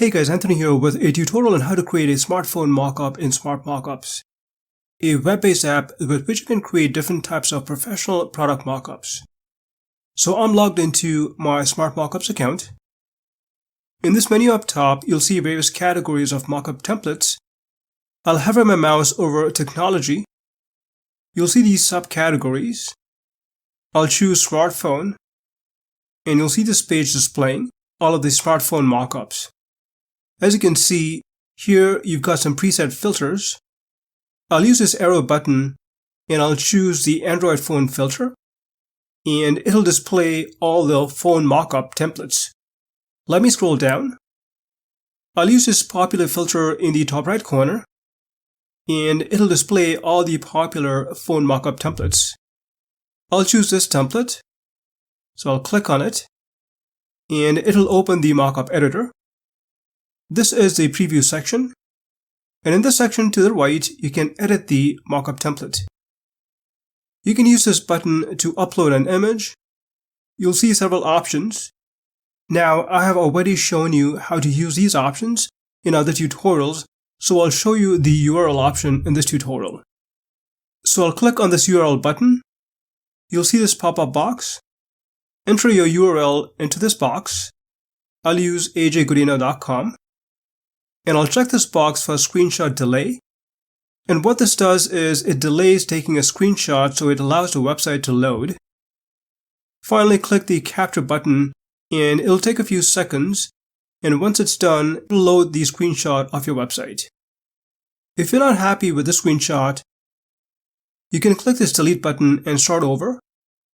Hey guys, Anthony here with a tutorial on how to create a smartphone mockup in Smartmockups, a web-based app with which you can create different types of professional product mockups. So I'm logged into my Smartmockups account. In this menu up top, you'll see various categories of mockup templates. I'll hover my mouse over technology. You'll see these subcategories. I'll choose smartphone, and you'll see this page displaying all of the smartphone mockups. As you can see, here you've got some preset filters. I'll use this arrow button and I'll choose the Android phone filter, and it'll display all the phone mockup templates. Let me scroll down. I'll use this popular filter in the top right corner, and it'll display all the popular phone mockup templates. I'll choose this template, so I'll click on it, and it'll open the mockup editor. This is the preview section, and in this section to the right, you can edit the mockup template. You can use this button to upload an image. You'll see several options. Now, I have already shown you how to use these options in other tutorials, so I'll show you the URL option in this tutorial. So I'll click on this URL button. You'll see this pop-up box. Enter your URL into this box. I'll use ajgodino.com. And I'll check this box for screenshot delay. And what this does is it delays taking a screenshot, so it allows the website to load. Finally, click the capture button and it'll take a few seconds. And once it's done, it'll load the screenshot of your website. If you're not happy with the screenshot, you can click this delete button and start over.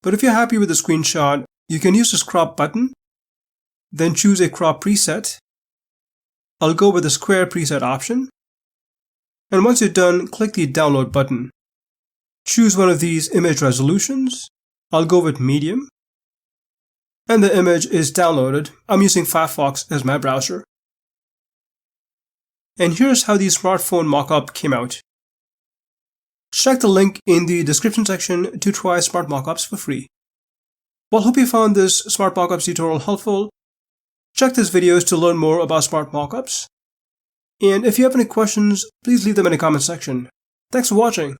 But if you're happy with the screenshot, you can use this crop button, then choose a crop preset. I'll go with the square preset option. And once you're done, click the download button. Choose one of these image resolutions. I'll go with medium. And the image is downloaded. I'm using Firefox as my browser. And here's how the smartphone mockup came out. Check the link in the description section to try Smartmockups for free. Well, hope you found this Smartmockups tutorial helpful. Check these videos to learn more about Smartmockups. And if you have any questions, please leave them in the comment section. Thanks for watching.